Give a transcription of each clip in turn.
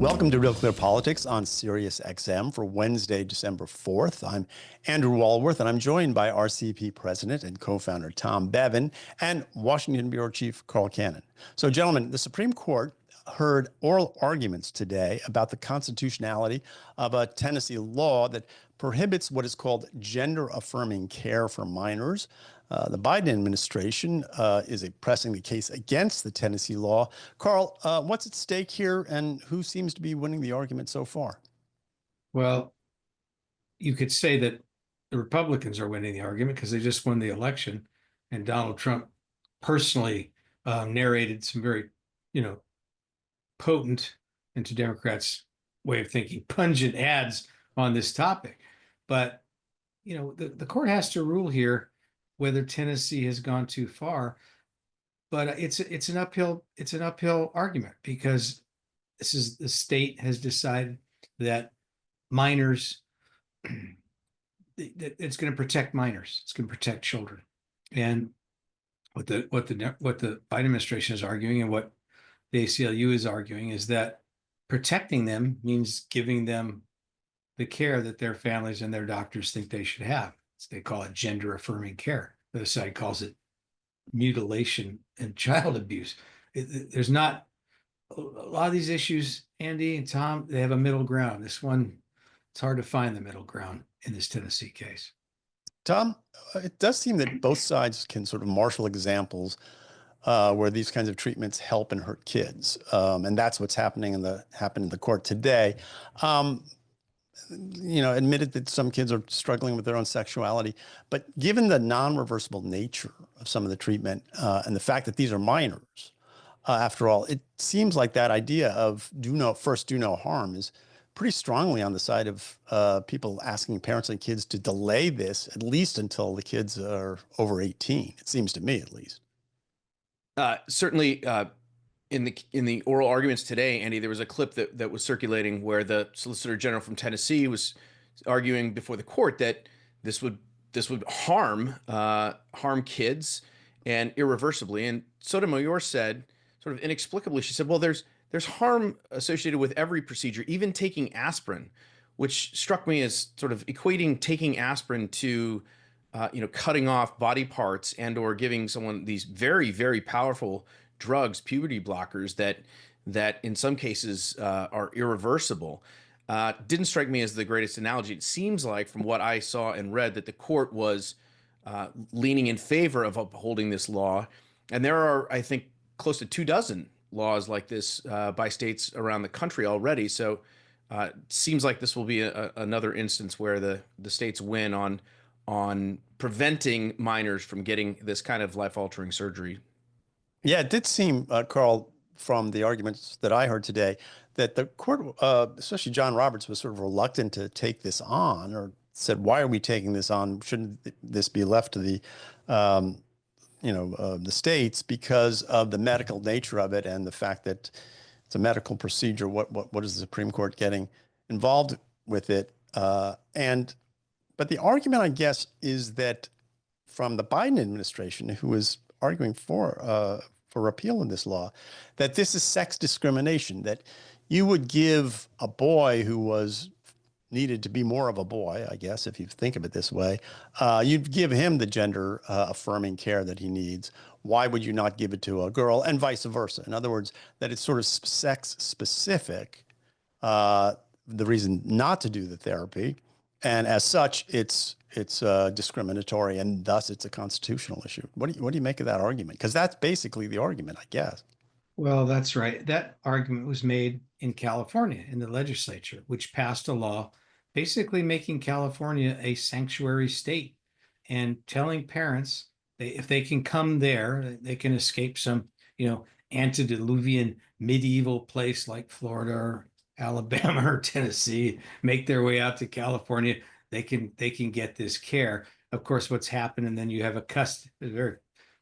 Welcome to Real Clear Politics on Sirius XM for Wednesday, December 4th. I'm Andrew Walworth, and I'm joined by RCP President and co-founder Tom Bevan and Washington Bureau Chief Carl Cannon. So, gentlemen, the Supreme Court heard oral arguments today about the constitutionality of a Tennessee law that prohibits what is called gender-affirming care for minors. The Biden administration is pressing the case against the Tennessee law. Carl, what's at stake here, and who seems to be winning the argument so far? Well, you could say that the Republicans are winning the argument because they just won the election, and Donald Trump personally narrated some very, potent, and to Democrats' way of thinking, pungent ads on this topic. But, the court has to rule here whether Tennessee has gone too far. But it's an uphill argument because the state has decided that minors, it's going to protect minors. It's going to protect children. And what the Biden administration is arguing and what the ACLU is arguing is that protecting them means giving them the care that their families and their doctors think they should have. They call it gender affirming care. The other side calls it mutilation and child abuse. There's not a lot of these issues, Andy and Tom, they have a middle ground. This one, it's hard to find the middle ground in this Tennessee case. Tom, it does seem that both sides can sort of marshal examples where these kinds of treatments help and hurt kids. And that's what's happened in the court today. Admitted that some kids are struggling with their own sexuality, but given the non-reversible nature of some of the treatment and the fact that these are minors, after all, it seems like that idea of do no harm is pretty strongly on the side of people asking parents and kids to delay this at least until the kids are over 18. It seems to me, at least. Certainly, in the oral arguments today, Andy, there was a clip that was circulating where the Solicitor General from Tennessee was arguing before the court that this would harm kids and irreversibly. And Sotomayor said, sort of inexplicably, she said, well, there's harm associated with every procedure, even taking aspirin, which struck me as sort of equating taking aspirin to cutting off body parts and or giving someone these very, very powerful drugs, puberty blockers that in some cases are irreversible. Didn't strike me as the greatest analogy. It seems like, from what I saw and read, that the court was leaning in favor of upholding this law. And there are, I think, close to 24 laws like this by states around the country already. So it seems like this will be another instance where the states win on preventing minors from getting this kind of life-altering surgery. Yeah, it did seem, Carl, from the arguments that I heard today, that the court, especially John Roberts, was sort of reluctant to take this on, or said, why are we taking this on? Shouldn't this be left to the states because of the medical nature of it and the fact that it's a medical procedure? What is the Supreme Court getting involved with it? But the argument, I guess, is that from the Biden administration, who is arguing for repeal in this law, that this is sex discrimination, that you would give a boy who needed to be more of a boy, I guess, if you think of it this way, you'd give him the gender affirming care that he needs. Why would you not give it to a girl, and vice versa? In other words, that it's sort of sex specific, the reason not to do the therapy. And as such, it's discriminatory, and thus it's a constitutional issue. What do you make of that argument? Because that's basically the argument, I guess. Well, that's right. That argument was made in California in the legislature, which passed a law basically making California a sanctuary state and telling parents if they can come there, they can escape some, antediluvian medieval place like Florida or Alabama or Tennessee, make their way out to California. They can get this care. Of course, what's happened, and then you have a very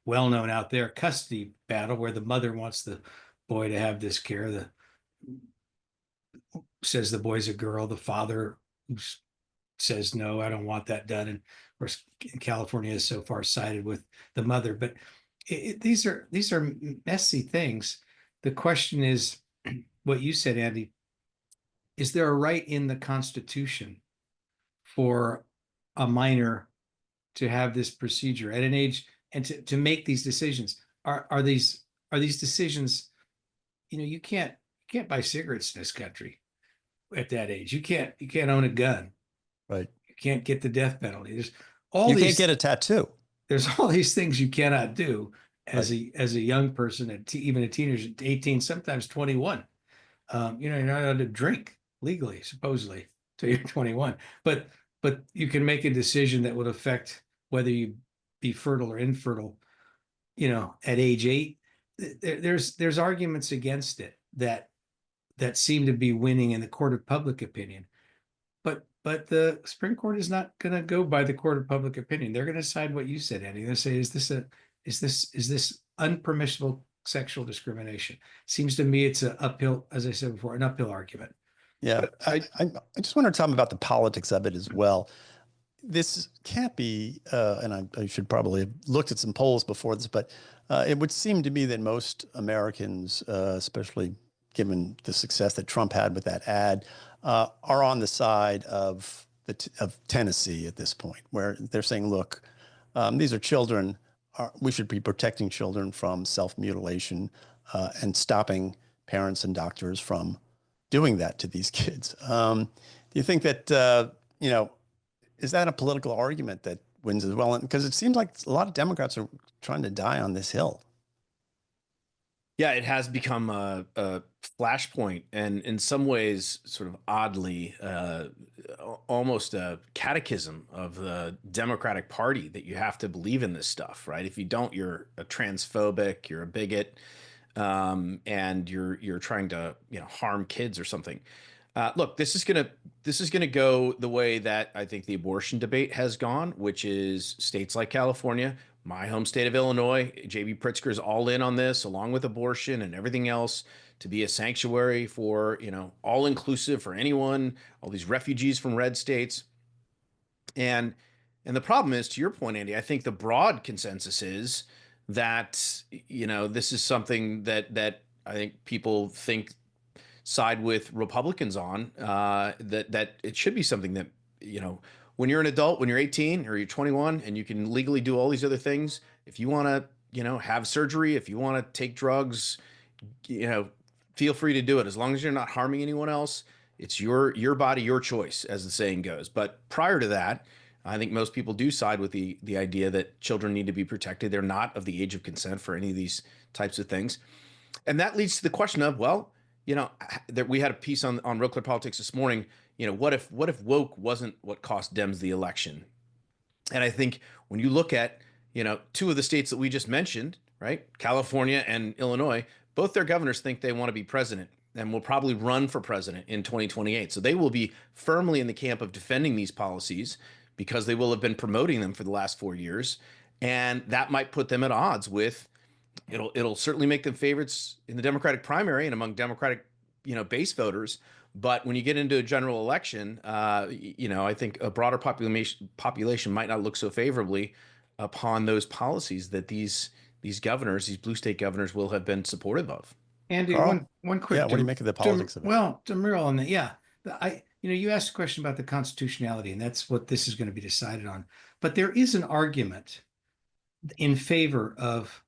well-known out there custody battle where the mother wants the boy to have this care. Says the boy's a girl. The father says, no, I don't want that done. And of course, California is so far sided with the mother. But these are messy things. The question is what you said, Andy. is there a right in the Constitution for a minor to have this procedure at an age and to make these decisions? Are these decisions, you can't buy cigarettes in this country at that age. You can't own a gun. Right. You can't get the death penalty. You can't get a tattoo. There's all these things you cannot do as a young person, even a teenager, 18, sometimes 21. You're not allowed to drink legally, supposedly, till you're 21. But you can make a decision that would affect whether you be fertile or infertile, at age 8. There's arguments against it that seem to be winning in the court of public opinion. But the Supreme Court is not going to go by the court of public opinion. They're going to decide what you said, Andy. They're going to say, is this unpermissible sexual discrimination? Seems to me it's an uphill, as I said before, an uphill argument. Yeah, I just want to talk about the politics of it as well. This can't be, and I should probably have looked at some polls before this, but it would seem to me that most Americans, especially given the success that Trump had with that ad, are on the side of Tennessee at this point, where they're saying, look, these are children. We should be protecting children from self-mutilation and stopping parents and doctors from doing that to these kids. Do you think that, is that a political argument that wins as well? Because it seems like a lot of Democrats are trying to die on this hill. Yeah, it has become a flashpoint, and in some ways, sort of oddly, almost a catechism of the Democratic Party, that you have to believe in this stuff, right? If you don't, you're a transphobic, you're a bigot, and you're trying to harm kids or something. Look, this is gonna go the way that I think the abortion debate has gone, which is states like California, my home state of Illinois. J.B. Pritzker is all in on this, along with abortion and everything else, to be a sanctuary for, all inclusive for anyone, all these refugees from red states. And the problem is, to your point, Andy, I think the broad consensus is that, this is something that I think people think side with Republicans on, that it should be something that, when you're an adult, when you're 18 or you're 21 and you can legally do all these other things, if you want to, have surgery, if you want to take drugs, feel free to do it. As long as you're not harming anyone else, it's your body, your choice, as the saying goes. But prior to that, I think most people do side with the idea that children need to be protected. They're not of the age of consent for any of these types of things. And that leads to the question of, well, that we had a piece on RealClearPolitics this morning. What if woke wasn't what cost Dems the election? And I think when you look at, two of the states that we just mentioned, right, California and Illinois, both their governors think they want to be president and will probably run for president in 2028. So they will be firmly in the camp of defending these policies because they will have been promoting them for the last 4 years. And that might put them at odds with, it'll certainly make them favorites in the Democratic primary and among Democratic, base voters. But when you get into a general election, I think a broader population might not look so favorably upon those policies that these governors, these blue state governors, will have been supportive of. Andy, Carl? one quick. Yeah, what do you make of the politics of it? Well, Demurrell on that, yeah. You asked a question about the constitutionality, and that's what this is going to be decided on. But there is an argument in favor of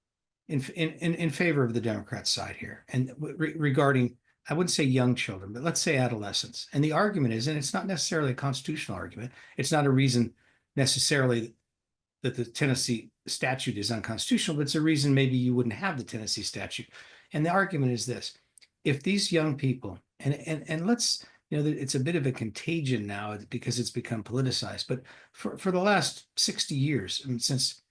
in favor of the Democrat side here, and regarding, I wouldn't say young children, but let's say adolescents. And the argument is, and it's not necessarily a constitutional argument, it's not a reason necessarily that the Tennessee statute is unconstitutional, but it's a reason maybe you wouldn't have the Tennessee statute. And the argument is this: if these young people, and let's, it's a bit of a contagion now because it's become politicized, but for the last 60 years, I mean, since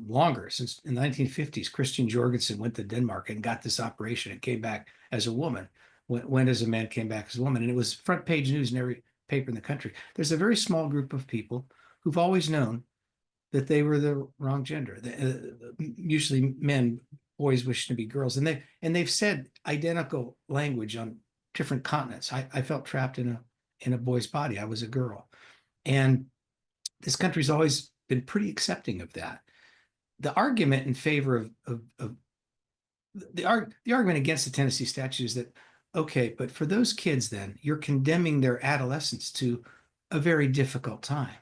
longer, since in the 1950s, Christian Jorgensen went to Denmark and got this operation and came back as a woman, went as a man, came back as a woman. And it was front page news in every paper in the country. There's a very small group of people who've always known that they were the wrong gender. Usually men, boys wishing to be girls. And they've said identical language on different continents. I felt trapped in a boy's body. I was a girl. And this country's always been pretty accepting of that. The argument in favor of the argument against the Tennessee statute is that okay, but for those kids, then you're condemning their adolescence to a very difficult time,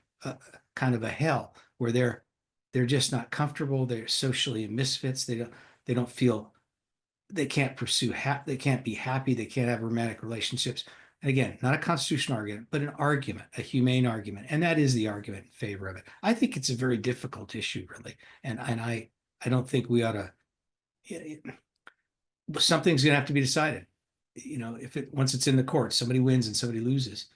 kind of a hell where they're just not comfortable. They're socially misfits. They don't feel, they can't pursue they can't be happy. They can't have romantic relationships. And again, not a constitutional argument, but an argument, a humane argument. And that is the argument in favor of it. I think it's a very difficult issue, really. And I don't think we ought to, something's going to have to be decided. You know, if it, once it's in the court, somebody wins and somebody loses.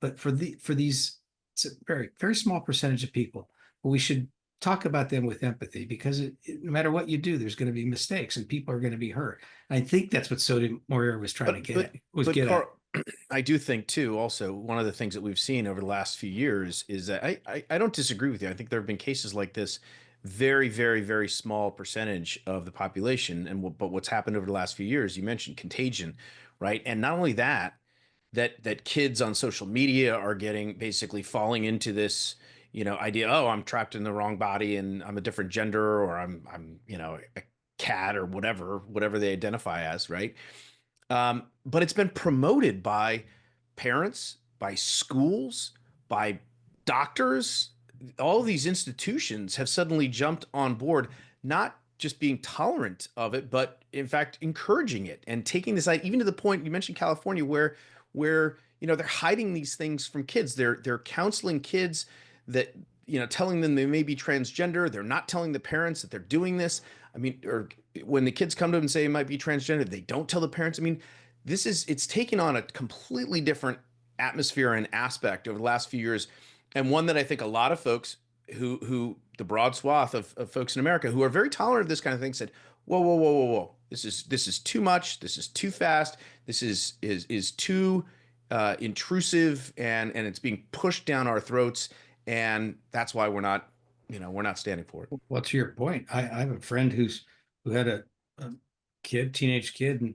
But for these, it's a very, very small percentage of people, but we should talk about them with empathy, because no matter what you do, there's going to be mistakes and people are going to be hurt. And I think that's what Sotomayor was trying to get at. Carl, I do think too, also, one of the things that we've seen over the last few years is that I don't disagree with you. I think there have been cases like this, very, very, very small percentage of the population. But what's happened over the last few years, you mentioned contagion, right? And not only that kids on social media are basically falling into this, idea, oh, I'm trapped in the wrong body and I'm a different gender, or I'm a cat, or whatever they identify as, right? But it's been promoted by parents, by schools, by doctors. All these institutions have suddenly jumped on board, not just being tolerant of it, but in fact encouraging it and taking this, even to the point you mentioned California, where they're hiding these things from kids. They're counseling kids that, telling them they may be transgender. They're not telling the parents that they're doing this. I mean, or when the kids come to them and say it might be transgender, they don't tell the parents. I mean, it's taken on a completely different atmosphere and aspect over the last few years. And one that I think a lot of folks who the broad swath of folks in America who are very tolerant of this kind of thing said, whoa. This is too much. This is too fast. This is too intrusive, and it's being pushed down our throats. And that's why we're not standing for it. Well, to your point, I have a friend who had a teenage kid, and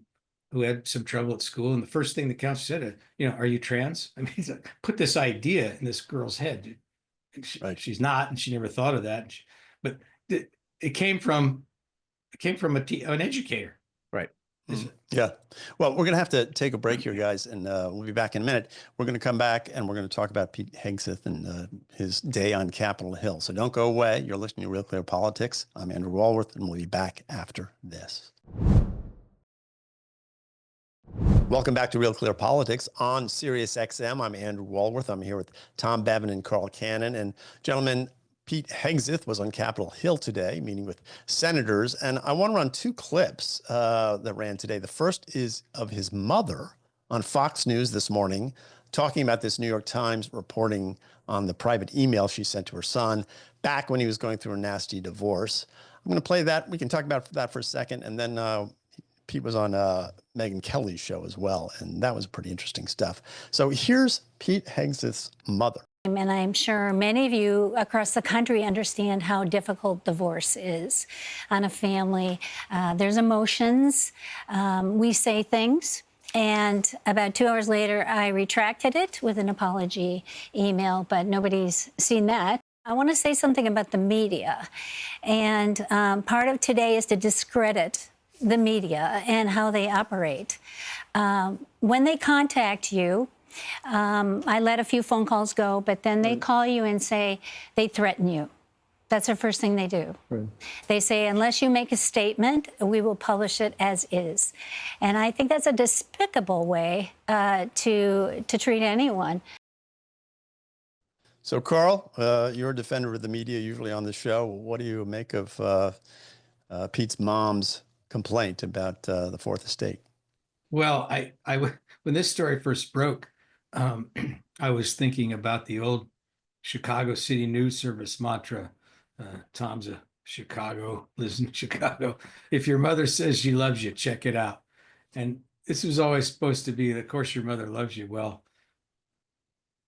who had some trouble at school. And the first thing the counselor said, are you trans? I mean, he's like, put this idea in this girl's head. Right. She's not, and she never thought of that. But it came from an educator. Right. Yeah. Well, we're going to have to take a break here, guys, and we'll be back in a minute. We're going to come back and we're going to talk about Pete Hegseth and his day on Capitol Hill. So don't go away. You're listening to Real Clear Politics. I'm Andrew Walworth, and we'll be back after this. Welcome back to Real Clear Politics on Sirius XM. I'm Andrew Walworth. I'm here with Tom Bevan and Carl Cannon. And gentlemen, Pete Hegseth was on Capitol Hill today, meeting with senators. And I want to run two clips that ran today. The first is of his mother on Fox News this morning, talking about this New York Times reporting on the private email she sent to her son back when he was going through a nasty divorce. I'm going to play that. We can talk about that for a second. And then Pete was on Megyn Kelly's show as well, and that was pretty interesting stuff. So here's Pete Hegseth's mother. And I'm sure many of you across the country understand how difficult divorce is on a family. There's emotions. We say things. And about 2 hours later, I retracted it with an apology email, but nobody's seen that. I want to say something about the media. And part of today is to discredit the media and how they operate. When they contact you, I let a few phone calls go, but then they call you and say they threaten you. That's the first thing they do. Right. They say, unless you make a statement, we will publish it as is. And I think that's a despicable way to treat anyone. So, Carl, you're a defender of the media, usually on the show. What do you make of Pete's mom's complaint about the Fourth Estate? Well, when this story first broke, I was thinking about the old Chicago City News Service mantra. Tom's a Chicago, lives in Chicago. If your mother says she loves you, check it out. And this was always supposed to be, of course, your mother loves you. Well,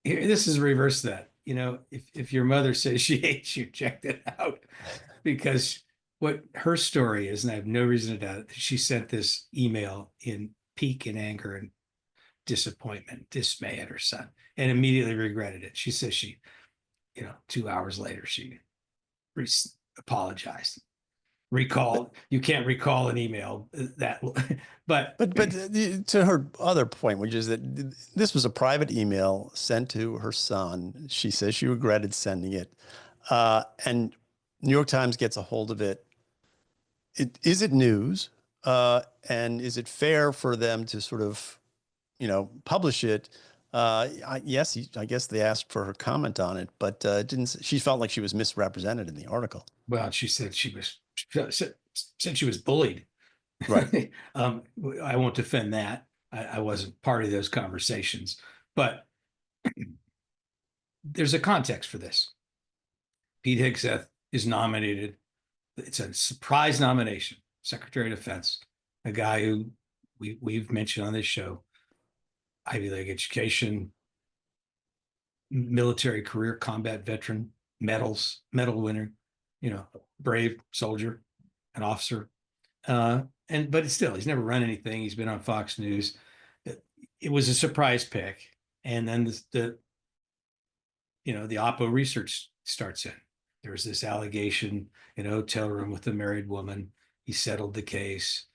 this is reverse that. If your mother says she hates you, check it out. Because what her story is, and I have no reason to doubt it, she sent this email in pique and anger and disappointment, dismay at her son, and immediately regretted it. She says 2 hours later, she apologized. recall. You can't recall an email that, but to her other point, which is that this was a private email sent to her son. She says she regretted sending it, and New York Times gets a hold of it. Is it news? And is it fair for them to sort of, publish it? Yes, I guess they asked for her comment on it, but didn't. She felt like she was misrepresented in the article. well, she said said she was bullied. Right. I won't defend that. I wasn't part of those conversations, but there's a context for this. Pete Hegseth is nominated. It's a surprise nomination, Secretary of Defense, a guy who we've mentioned on this show, Ivy League education, military career, combat veteran, medal winner, brave soldier, an officer. But still, he's never run anything. He's been on Fox News. It was a surprise pick. And then the Oppo research starts in. There's this allegation in a hotel room with a married woman. He settled the case.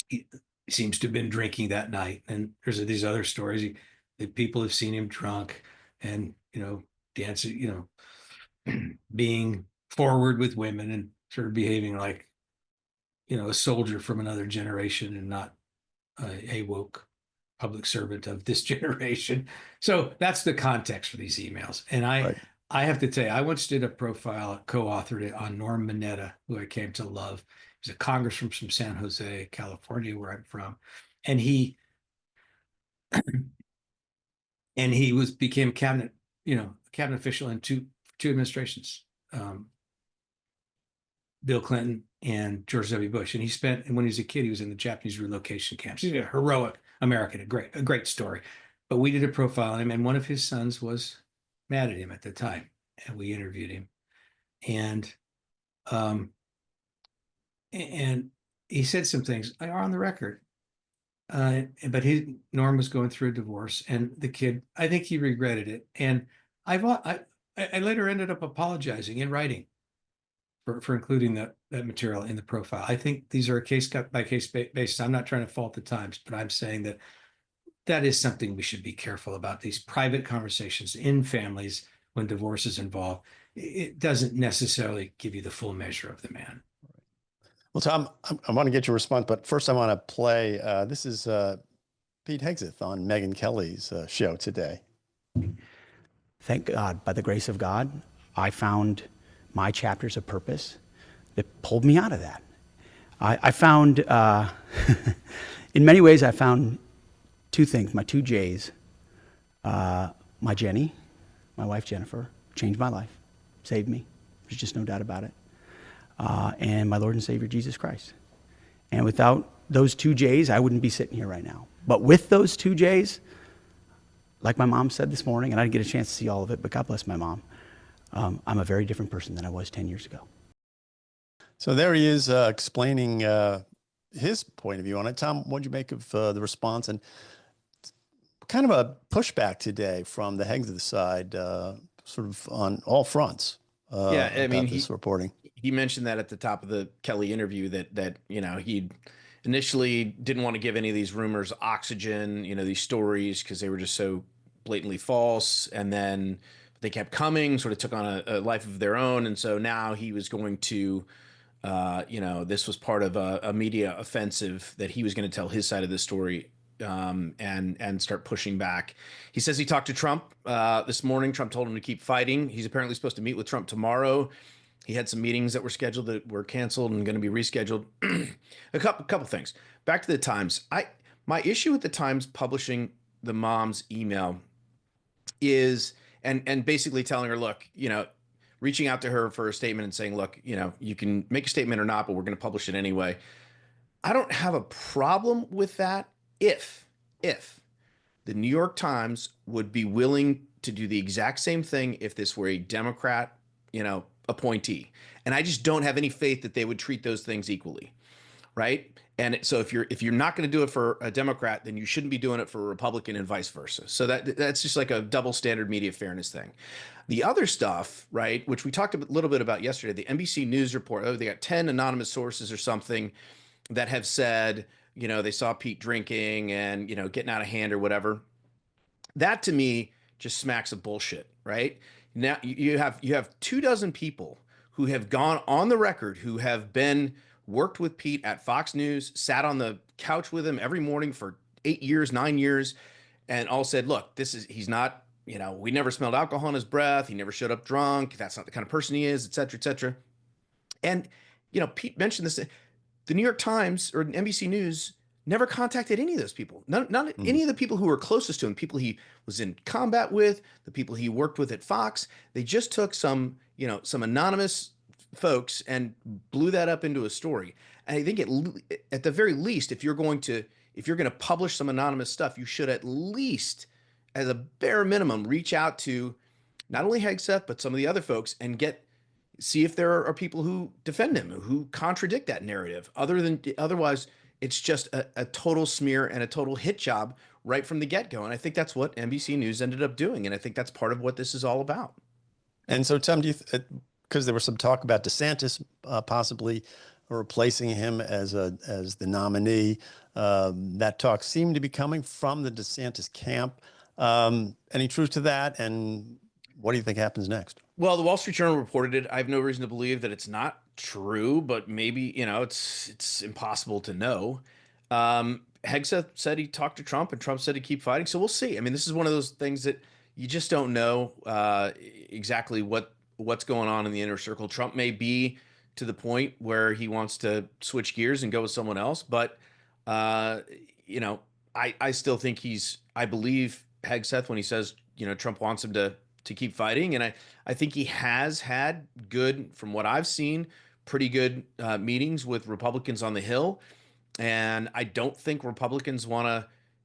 He seems to have been drinking that night. And there's these other stories. People have seen him drunk and, dancing, being forward with women and sort of behaving like, a soldier from another generation and not a woke public servant of this generation. So that's the context for these emails. And I have to tell you, I once did a profile, co-authored it on Norm Mineta, who I came to love. He's a congressman from San Jose, California, where I'm from. And he became cabinet official in two administrations, Bill Clinton and George W. Bush. And when he was a kid, he was in the Japanese relocation camps. He's a heroic American, a great story. But we did a profile on him, and one of his sons was mad at him at the time, and we interviewed him. And he said some things are on the record. But Norm was going through a divorce, and the kid, I think he regretted it. And I later ended up apologizing in writing for including that material in the profile. I think these are a case by case basis. I'm not trying to fault the Times, but I'm saying that is something we should be careful about. These private conversations in families when divorce is involved, it doesn't necessarily give you the full measure of the man. Well, Tom, I want to get your response, but first I want to play. This is Pete Hegseth on Megyn Kelly's show today. Thank God, by the grace of God, I found my chapters of purpose that pulled me out of that. I found, in many ways, I found two things, my two J's. My Jenny, my wife Jennifer, changed my life, saved me. There's just no doubt about it. And my Lord and Savior, Jesus Christ. And without those two J's, I wouldn't be sitting here right now. But with those two J's, like my mom said this morning, and I didn't get a chance to see all of it, but God bless my mom, I'm a very different person than I was 10 years ago. So there he is explaining his point of view on it. Tom, what'd you make of the response? And kind of a pushback today from the Hegseth side, sort of on all fronts. Yeah, I mean, this reporting. He mentioned that at the top of the Kelly interview that he initially didn't want to give any of these rumors oxygen, these stories, because they were just so blatantly false. And then they kept coming, sort of took on a life of their own. And so now he was going to, this was part of a media offensive that he was going to tell his side of the story and start pushing back. He says he talked to Trump this morning. Trump told him to keep fighting. He's apparently supposed to meet with Trump tomorrow. He had some meetings that were scheduled that were canceled and going to be rescheduled. A couple things. Back to the Times. My issue with the Times publishing the mom's email is and basically telling her, look, reaching out to her for a statement and saying, look, you can make a statement or not, but we're going to publish it anyway. I don't have a problem with that if the New York Times would be willing to do the exact same thing if this were a Democrat, appointee. And I just don't have any faith that they would treat those things equally. right? And so if you're not going to do it for a Democrat, then you shouldn't be doing it for a Republican and vice versa. So that's just like a double standard media fairness thing. The other stuff, right, which we talked a little bit about yesterday, the NBC News report, oh, they got 10 anonymous sources or something that have said, they saw Pete drinking and, getting out of hand or whatever. That to me just smacks of bullshit, right? Now you have 24 people who have gone on the record, who have been worked with Pete at Fox News, sat on the couch with him every morning for 8 years, 9 years, and all said, look, he's not, we never smelled alcohol in his breath. He never showed up drunk. That's not the kind of person he is, et cetera, et cetera. And, Pete mentioned this, the New York Times or NBC News never contacted any of those people. Not any of the people who were closest to him, people he was in combat with, the people he worked with at Fox. They just took some anonymous folks and blew that up into a story. And I think at the very least, if you're going to publish some anonymous stuff, you should at least, as a bare minimum, reach out to not only Hegseth, but some of the other folks and see if there are people who defend him, who contradict that narrative. Otherwise, it's just a total smear and a total hit job right from the get-go. And I think that's what NBC News ended up doing. And I think that's part of what this is all about. And so, Tom, because there was some talk about DeSantis possibly replacing him as the nominee, that talk seemed to be coming from the DeSantis camp. Any truth to that? And what do you think happens next? Well, the Wall Street Journal reported it. I have no reason to believe that it's not true, but maybe, it's impossible to know. Hegseth said he talked to Trump and Trump said to keep fighting. So we'll see. I mean, this is one of those things that you just don't know exactly what's going on in the inner circle. Trump may be to the point where he wants to switch gears and go with someone else. But, I still think I believe Hegseth when he says, Trump wants him to keep fighting. And I think he has had from what I've seen, pretty good meetings with Republicans on the Hill. And I don't think Republicans want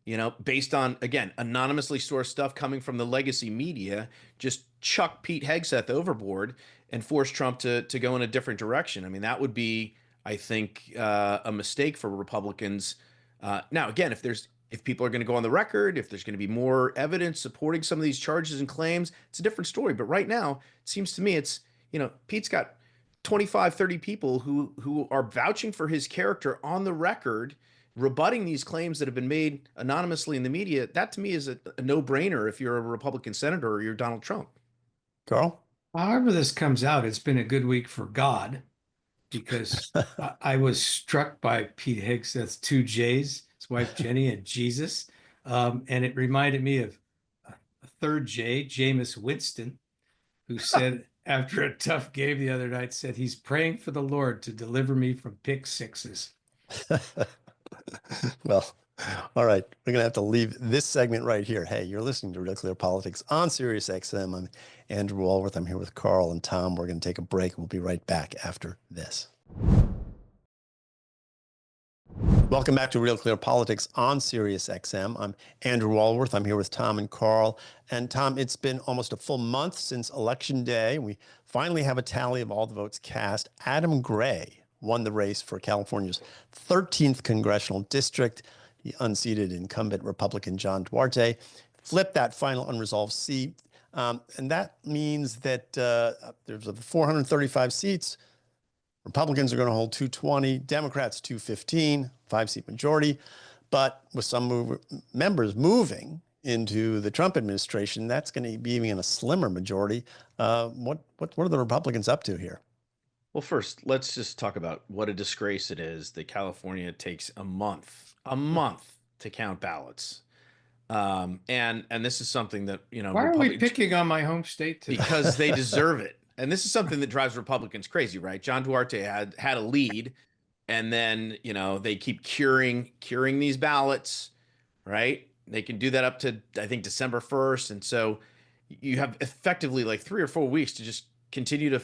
to, based on, again, anonymously sourced stuff coming from the legacy media, just chuck Pete Hegseth overboard and force Trump to go in a different direction. I mean, that would be, I think, a mistake for Republicans. Now, again, if people are going to go on the record, if there's going to be more evidence supporting some of these charges and claims, it's a different story. But right now, it seems to me it's, Pete's got 25, 30 people who are vouching for his character on the record, rebutting these claims that have been made anonymously in the media. That to me is a no-brainer if you're a Republican senator or you're Donald Trump. Carl? However this comes out, it's been a good week for God, because I was struck by Pete Hegseth's 2 J's, his wife Jenny and Jesus. And it reminded me of a 3rd J, Jameis Winston, who said after a tough game the other night, said he's praying for the Lord to deliver me from pick sixes. Well, all right. We're going to have to leave this segment right here. Hey, you're listening to Real Clear Politics on Sirius XM. I'm Andrew Walworth. I'm here with Carl and Tom. We're going to take a break. We'll be right back after this. Welcome back to Real Clear Politics on Sirius XM. I'm Andrew Walworth. I'm here with Tom and Carl. And Tom, it's been almost a full month since Election Day. We finally have a tally of all the votes cast. Adam Gray won the race for California's 13th congressional district. The unseated incumbent Republican John Duarte flipped that final unresolved seat. And that means that there's 435 seats. Republicans are going to hold 220, Democrats 215, 5-seat majority. But with some members moving into the Trump administration, that's going to be even a slimmer majority. What are the Republicans up to here? Well, first, let's just talk about what a disgrace it is that California takes a month to count ballots. And this is something that, Why are we picking on my home state today? Because they deserve it. And this is something that drives Republicans crazy, right? John Duarte had a lead, and then, they keep curing these ballots, right? They can do that up to, I think, December 1st. And so you have effectively like 3 or 4 weeks to just continue to,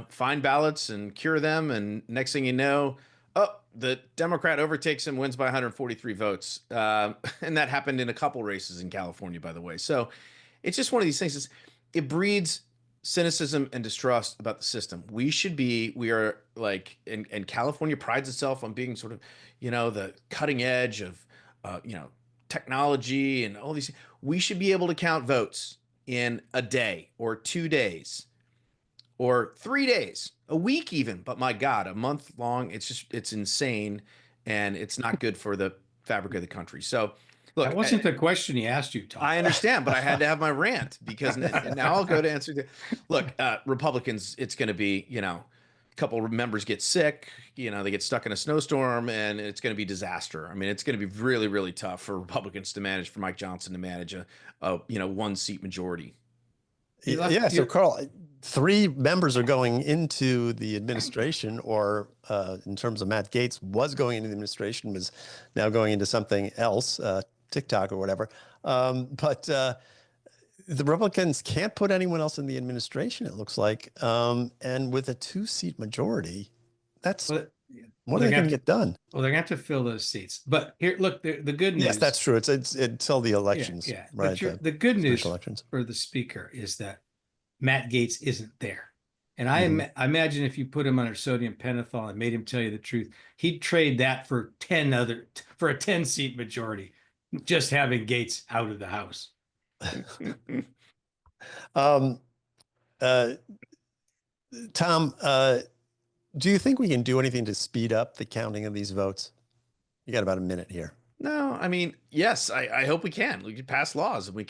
find ballots and cure them. And next thing you know, the Democrat overtakes him, wins by 143 votes. And that happened in a couple races in California, by the way. So it's just one of these things. It breeds cynicism and distrust about the system. We are like, and California prides itself on being sort of, the cutting edge of, technology and all these. We should be able to count votes in a day or 2 days or 3 days, a week even. But my God, a month long, it's insane. And it's not good for the fabric of the country. So look, that wasn't the question he asked you, Tom. I understand, but I had to have my rant because now I'll go to answer the look, Republicans, it's going to be, a couple of members get sick, they get stuck in a snowstorm, and it's going to be disaster. I mean, it's going to be really, really tough for Republicans to manage, for Mike Johnson to manage a 1-seat majority. Yeah. So Carl, 3 members are going into the administration, or in terms of Matt Gaetz, was going into the administration, was now going into something else, TikTok or whatever. But the Republicans can't put anyone else in the administration, it looks like. And with a 2-seat majority, that's what are they going to get done? Well, they're going to have to fill those seats. But here, look, the good news. Yes, that's true. It's until the elections. Yeah. Right. But the good news elections for the speaker is that Matt Gaetz isn't there. And I imagine if you put him under sodium pentothal and made him tell you the truth, he'd trade that for a 10-seat majority, just having Gaetz out of the House. Tom, do you think we can do anything to speed up the counting of these votes? You got about a minute here. No, I mean, yes, I hope we can. We could pass laws, and we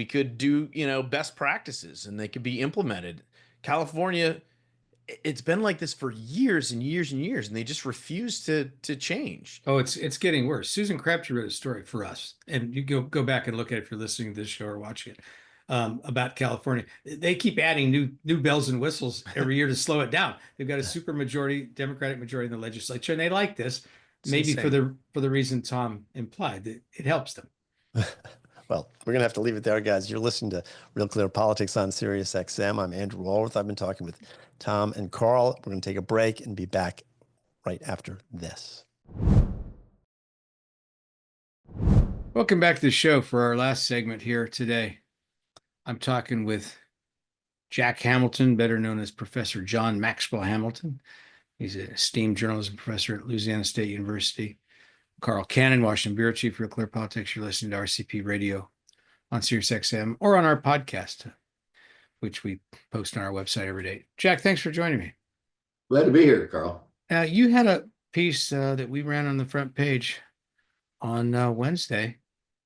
could do, best practices, and they could be implemented. California, it's been like this for years and years and years, and they just refuse to change. Oh, it's getting worse. Susan Crabtree wrote a story for us, and you go back and look at it if you're listening to this show or watching it, about California. They keep adding new bells and whistles every year to slow it down. They've got a super majority, Democratic majority in the legislature, and they like this. Maybe for the reason Tom implied, that it helps them. Well, we're going to have to leave it there, guys. You're listening to Real Clear Politics on Sirius XM. I'm Andrew Walworth. I've been talking with Tom and Carl. We're going to take a break and be back right after this. Welcome back to the show for our last segment here today. I'm talking with Jack Hamilton, better known as Professor John Maxwell Hamilton. He's an esteemed journalism professor at Louisiana State University. Carl Cannon, Washington Bureau Chief for Clear Politics. You're listening to RCP Radio on Sirius XM or on our podcast, which we post on our website every day. Jack, thanks for joining me. Glad to be here, Carl. You had a piece that we ran on the front page on Wednesday,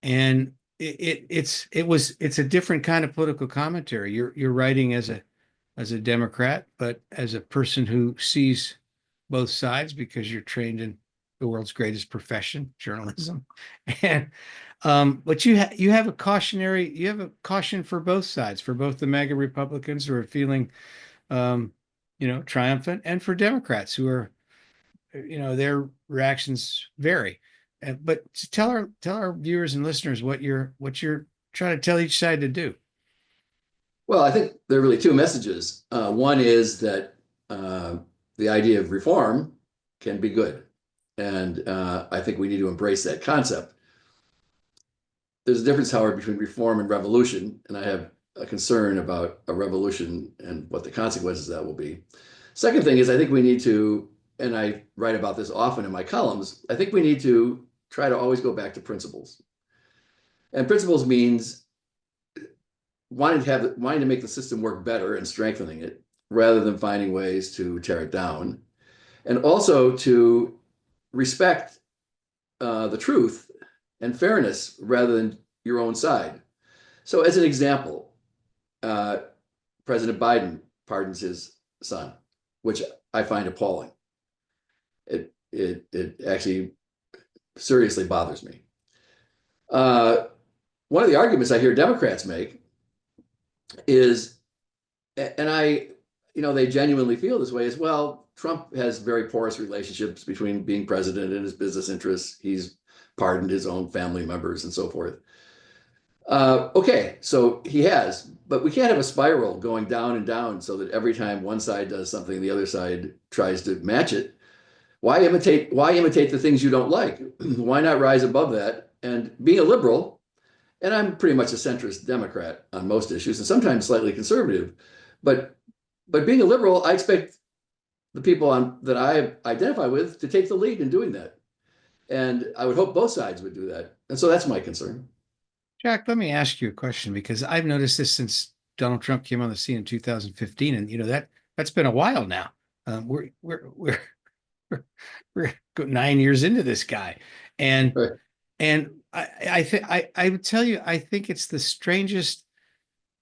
and it's a different kind of political commentary. You're writing as a Democrat, but as a person who sees both sides because you're trained in the world's greatest profession, journalism. And but you have a caution for both sides, for both the MAGA Republicans who are feeling triumphant, and for Democrats who are, their reactions vary. But tell our viewers and listeners what you're trying to tell each side to do. Well, I think there are really 2 messages. One is that the idea of reform can be good. And I think we need to embrace that concept. There's a difference, however, between reform and revolution. And I have a concern about a revolution and what the consequences of that will be. Second thing is, I think we need to, and I write about this often in my columns, I think we need to try to always go back to principles. And principles means wanting to make the system work better and strengthening it, rather than finding ways to tear it down. And also to respect the truth and fairness rather than your own side. So as an example, President Biden pardons his son, which I find appalling. It actually seriously bothers me. One of the arguments I hear Democrats make is, and they genuinely feel this way as well, Trump has very porous relationships between being president and his business interests. He's pardoned his own family members and so forth. Okay, so he has, but we can't have a spiral going down and down so that every time one side does something, the other side tries to match it. Why imitate the things you don't like? Why not rise above that? And being a liberal And I'm pretty much a centrist Democrat on most issues, and sometimes slightly conservative. But being a liberal, I expect the people that I identify with to take the lead in doing that. And I would hope both sides would do that. And so that's my concern. Jack, let me ask you a question, because I've noticed this since Donald Trump came on the scene in 2015, and that's been a while now. We're 9 years into this guy, and Right. I would tell you, I think it's the strangest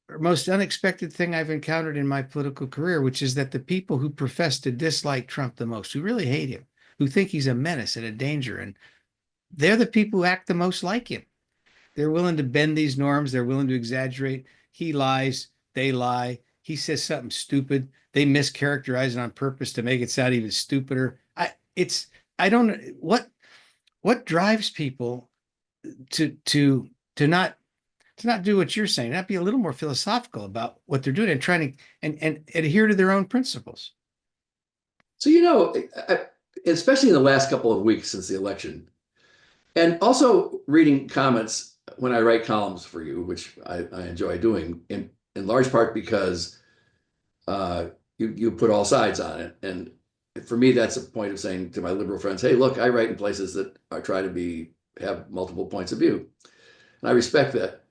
or most unexpected thing I've encountered in my political career, which is that the people who profess to dislike Trump the most, who really hate him, who think he's a menace and a danger, and they're the people who act the most like him. They're willing to bend these norms. They're willing to exaggerate. He lies. They lie. He says something stupid. They mischaracterize it on purpose to make it sound even stupider. I don't what drives people to not do what you're saying, not be a little more philosophical about what they're doing and trying to and adhere to their own principles. So, especially in the last couple of weeks since the election, and also reading comments when I write columns for you, which I enjoy doing in large part because you put all sides on it. And for me, that's a point of saying to my liberal friends, hey, look, I write in places that I try to have multiple points of view. And I respect that.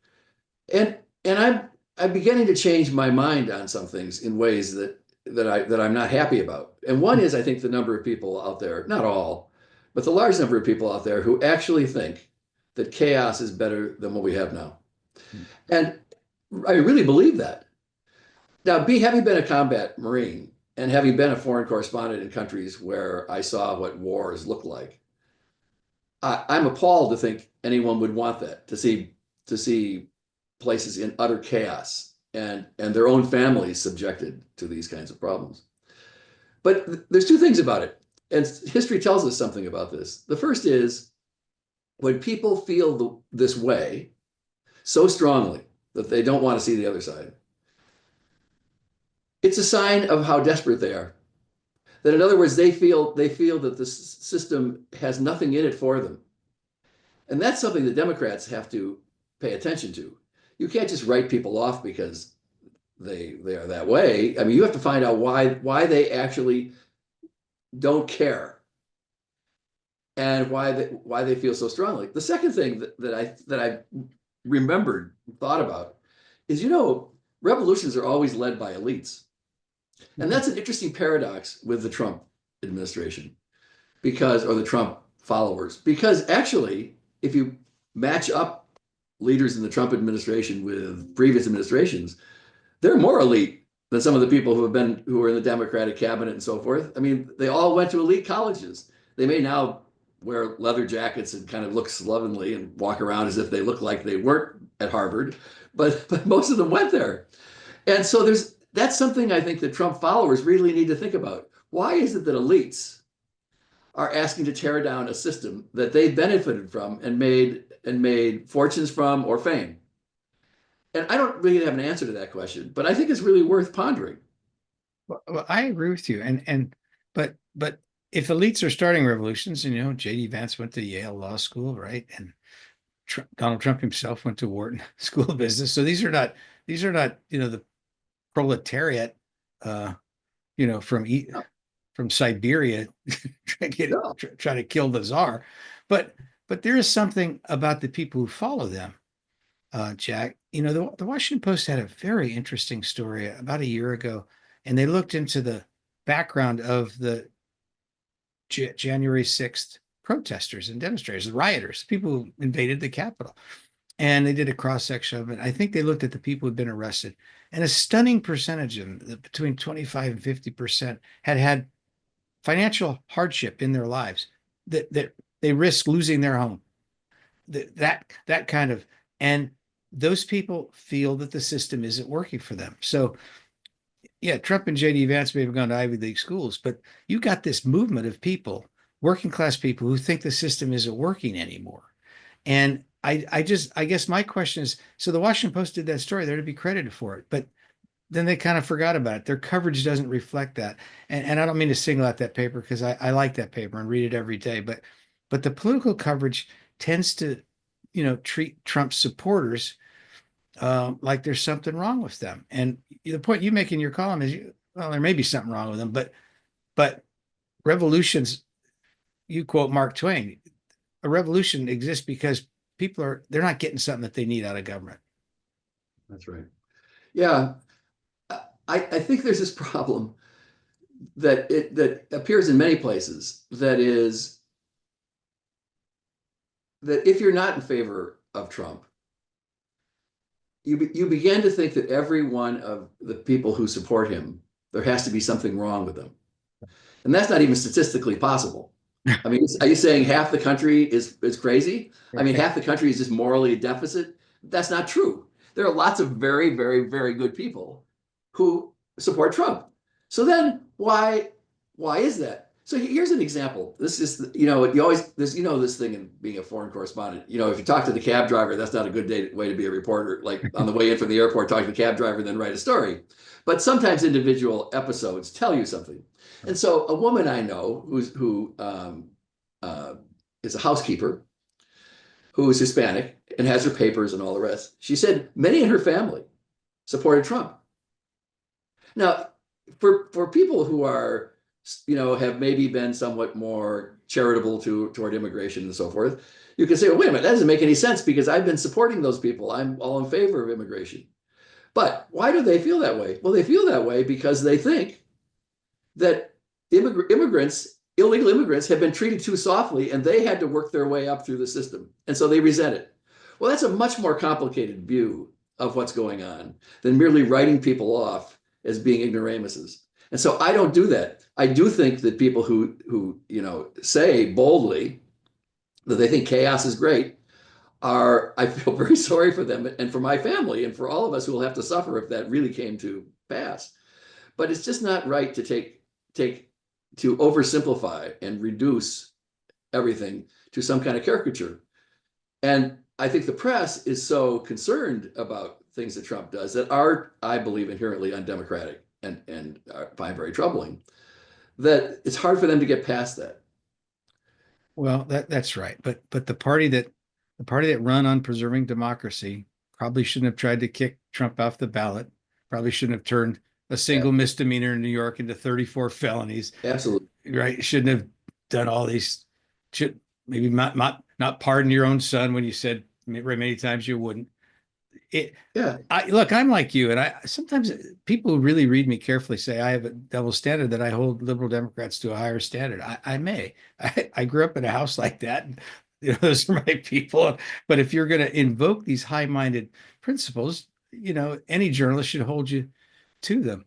And I'm beginning to change my mind on some things in ways that I'm not happy about. And one is, I think, the number of people out there, not all, but the large number of people out there who actually think that chaos is better than what we have now. And I really believe that. Now, having been a combat Marine and having been a foreign correspondent in countries where I saw what wars look like, I'm appalled to think anyone would want that, to see places in utter chaos and their own families subjected to these kinds of problems. But there's two things about it, and history tells us something about this. The first is, when people feel this way so strongly that they don't want to see the other side, it's a sign of how desperate they are. That, in other words, they feel that the system has nothing in it for them. And that's something that Democrats have to pay attention to. You can't just write people off because they are that way. I mean, you have to find out why they actually don't care and why they feel so strongly. The second thing that I remembered, thought about, is, revolutions are always led by elites. And that's an interesting paradox with the Trump administration, or the Trump followers, because actually, if you match up leaders in the Trump administration with previous administrations, they're more elite than some of the people who are in the Democratic cabinet and so forth. I mean, they all went to elite colleges. They may now wear leather jackets and kind of look slovenly and walk around as if they look like they weren't at Harvard, but most of them went there. And so that's something I think that Trump followers really need to think about. Why is it that elites are asking to tear down a system that they benefited from and made fortunes from or fame? And I don't really have an answer to that question, but I think it's really worth pondering. Well, I agree with you. But if elites are starting revolutions, J.D. Vance went to Yale Law School, right? And Donald Trump himself went to Wharton School of Business. So these are not the proletariat, from Siberia trying to kill the czar. But there is something about the people who follow them, Jack. The Washington Post had a very interesting story about a year ago, and they looked into the background of the January 6th protesters and demonstrators, the rioters, people who invaded the Capitol. And they did a cross-section of it. I think they looked at the people who'd been arrested, and a stunning percentage of them, between 25 and 50%, had financial hardship in their lives, that they risk losing their home. That kind of, and those people feel that the system isn't working for them. So yeah, Trump and J.D. Vance may have gone to Ivy League schools, but you got this movement of people, working class people, who think the system isn't working anymore. And I guess my question is, so the Washington Post did that story, they're to be credited for it, but then they kind of forgot about it. Their coverage doesn't reflect that. And I don't mean to single out that paper, because I like that paper and read it every day, but the political coverage tends to treat Trump supporters like there's something wrong with them. And the point you make in your column is, well, there may be something wrong with them, but revolutions, you quote Mark Twain, a revolution exists because they're not getting something that they need out of government. That's right. Yeah. I think there's this problem that appears in many places, that is that if you're not in favor of Trump, you begin to think that every one of the people who support him, there has to be something wrong with them. And that's not even statistically possible. I mean, are you saying half the country is crazy? I mean, half the country is just morally a deficit? That's not true. There are lots of very, very, very good people who support Trump. So then why is that? So here's an example. This is, this thing in being a foreign correspondent, if you talk to the cab driver, that's not a good way to be a reporter, like on the way in from the airport, talk to the cab driver, then write a story. But sometimes individual episodes tell you something. And so a woman I know who is a housekeeper, who is Hispanic and has her papers and all the rest, she said many in her family supported Trump. Now, for people who are, have maybe been somewhat more charitable toward immigration and so forth, you can say, well, wait a minute, that doesn't make any sense because I've been supporting those people. I'm all in favor of immigration. But why do they feel that way? Well, they feel that way because they think that illegal immigrants have been treated too softly and they had to work their way up through the system. And so they resent it. Well, that's a much more complicated view of what's going on than merely writing people off as being ignoramuses. And so I don't do that. I do think that people who say boldly that they think chaos is great I feel very sorry for them and for my family and for all of us who will have to suffer if that really came to pass. But it's just not right to oversimplify and reduce everything to some kind of caricature. And I think the press is so concerned about things that Trump does that are, I believe, inherently undemocratic and find very troubling, that it's hard for them to get past that. Well, that's right. But the party that run on preserving democracy probably shouldn't have tried to kick Trump off the ballot. Probably shouldn't have turned a single misdemeanor in New York into 34 felonies. Absolutely. Right. Shouldn't have done all these. Should maybe not pardon your own son when you said many times you wouldn't. Look, I'm like you, and I sometimes people who really read me carefully say I have a double standard, that I hold liberal Democrats to a higher standard. I may. I grew up in a house like that. And, those are my people. But if you're going to invoke these high-minded principles, any journalist should hold you to them.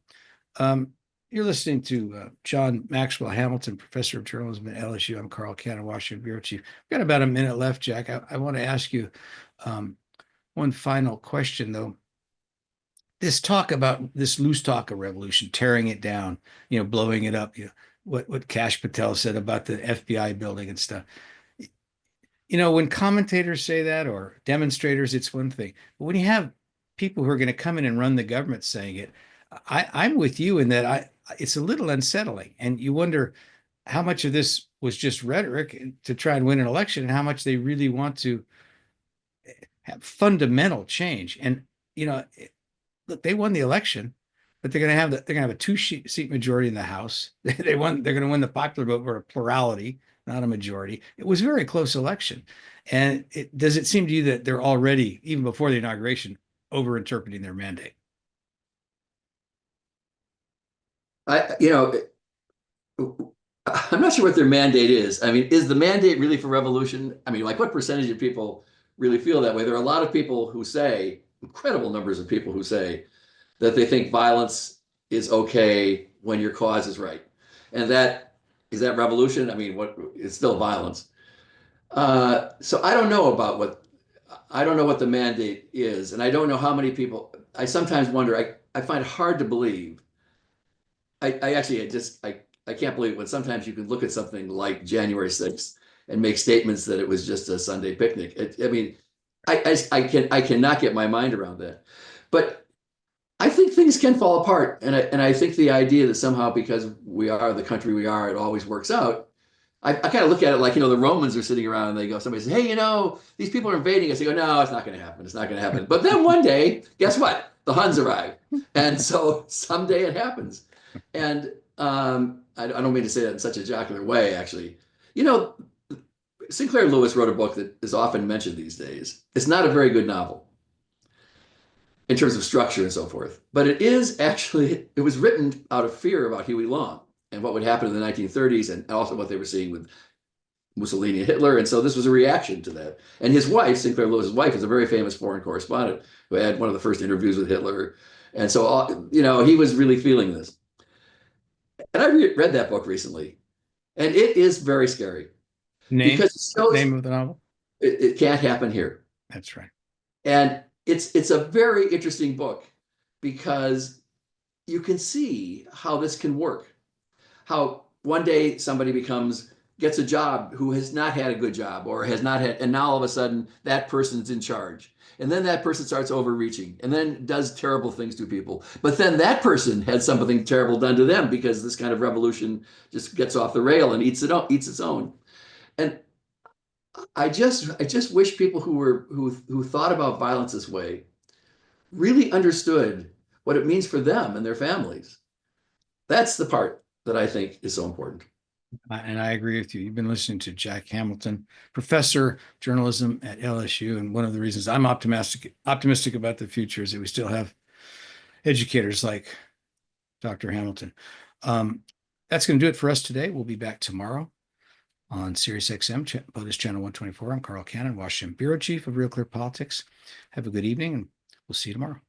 You're listening to John Maxwell Hamilton, professor of journalism at LSU. I'm Carl Cannon, Washington bureau chief. We've got about a minute left, Jack. I want to ask you one final question, though. This loose talk of revolution, tearing it down, blowing it up, what Kash Patel said about the FBI building and stuff. When commentators say that or demonstrators, it's one thing. But when you have people who are going to come in and run the government saying it, I'm with you in that it's a little unsettling. And you wonder how much of this was just rhetoric to try and win an election and how much they really want to have fundamental change. And, look, they won the election, but they're going to have a 2-seat majority in the House. They're going to win the popular vote for a plurality, not a majority. It was a very close election. And does it seem to you that they're already, even before the inauguration, over-interpreting their mandate? I'm not sure what their mandate is. I mean, is the mandate really for revolution? I mean, like what percentage of people really feel that way? There are a lot of people who say, incredible numbers of people who say that they think violence is okay when your cause is right. And is that revolution? I mean, it's still violence. So I don't know what the mandate is. And I don't know how many people, I sometimes wonder, I find it hard to believe. I can't believe it when sometimes you can look at something like January 6th and make statements that it was just a Sunday picnic. I cannot get my mind around that. But I think things can fall apart. And I think the idea that somehow because we are the country we are, it always works out, I kind of look at it like, the Romans are sitting around and they go, somebody says, hey, these people are invading us. They go, no, it's not going to happen. It's not going to happen. But then one day, guess what? The Huns arrive. And so someday it happens. And I don't mean to say that in such a jocular way, actually. Sinclair Lewis wrote a book that is often mentioned these days. It's not a very good novel in terms of structure and so forth. But it was written out of fear about Huey Long and what would happen in the 1930s, and also what they were seeing with Mussolini and Hitler. And so this was a reaction to that. And his wife, Sinclair Lewis's wife, is a very famous foreign correspondent who had one of the first interviews with Hitler. And so, he was really feeling this. And I read that book recently, and it is very scary. Name because it shows of the novel? It can't happen here. That's right. And it's a very interesting book because you can see how this can work. How one day somebody gets a job who has not had a good job or has not had, and now all of a sudden that person's in charge. And then that person starts overreaching and then does terrible things to people. But then that person had something terrible done to them because this kind of revolution just gets off the rail and eats its own. And I just wish people who thought about violence this way really understood what it means for them and their families. That's the part that I think is so important. And I agree with you. You've been listening to Jack Hamilton, professor of journalism at LSU. And one of the reasons I'm optimistic about the future is that we still have educators like Dr. Hamilton. That's going to do it for us today. We'll be back tomorrow on Sirius XM, POTUS Channel 124. I'm Carl Cannon, Washington Bureau Chief of Real Clear Politics. Have a good evening, and we'll see you tomorrow.